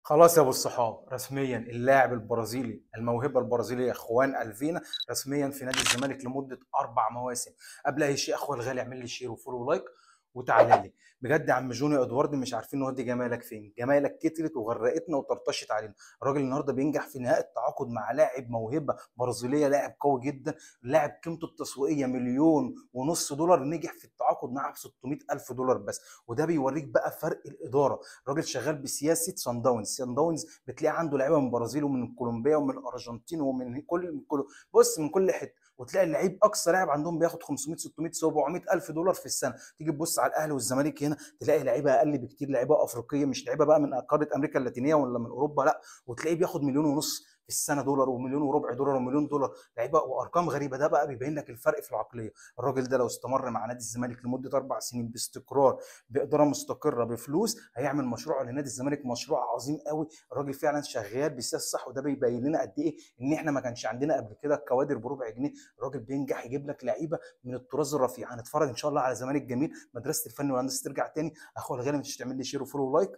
خلاص يا ابو الصحاب، رسميا اللاعب البرازيلي الموهبه البرازيليه خوان الفينا رسميا في نادي الزمالك لمده 4 مواسم. قبل اي شيء اخويا الغالي، اعمل لي شير وفولو ولايك وتعالى لي. بجد يا عم جوني ادوارد مش عارفين نودي جمالك فين. جمالك كترت وغرقتنا وطرطشت علينا. الراجل النهارده بينجح في نهايه التعاقد مع لاعب موهبه برازيليه، لاعب قوي جدا، لاعب قيمته التسويقيه مليون ونص دولار. نجح في التعاقد معاه ب 600 الف دولار بس. وده بيوريك بقى فرق الاداره. الراجل شغال بسياسه سان داونز بتلاقي عنده لعيبه من البرازيل ومن كولومبيا ومن الارجنتين ومن كل بص من كل حته. وتلاقي اللعيب اقصى لاعب عندهم بياخد 500 600 700 الف دولار في السنه. تيجي تبص على الاهلي والزمالك هنا تلاقي لعيبه اقل بكتير، لعيبه افريقيه مش لعيبه بقى من قاره امريكا اللاتينيه ولا من اوروبا، لا. وتلاقيه بياخد مليون ونص في السنه دولار، ومليون وربع دولار، ومليون دولار. لعيبه وارقام غريبه. ده بقى بيبين لك الفرق في العقليه. الراجل ده لو استمر مع نادي الزمالك لمده 4 سنين باستقرار، باداره مستقره، بفلوس، هيعمل مشروع لنادي الزمالك، مشروع عظيم قوي. الراجل فعلا شغال بالسياسه صح، وده بيبين لنا قد ايه ان احنا ما كانش عندنا قبل كده الكوادر بربع جنيه. الراجل بينجح يجيب لك لعيبه من الطراز الرفيع. هنتفرج ان شاء الله على زمالك جميل. مدرسه الفن والهندسه ترجع تاني. اخويا الغالي، مش تعمل لي شير وفولو ولايك؟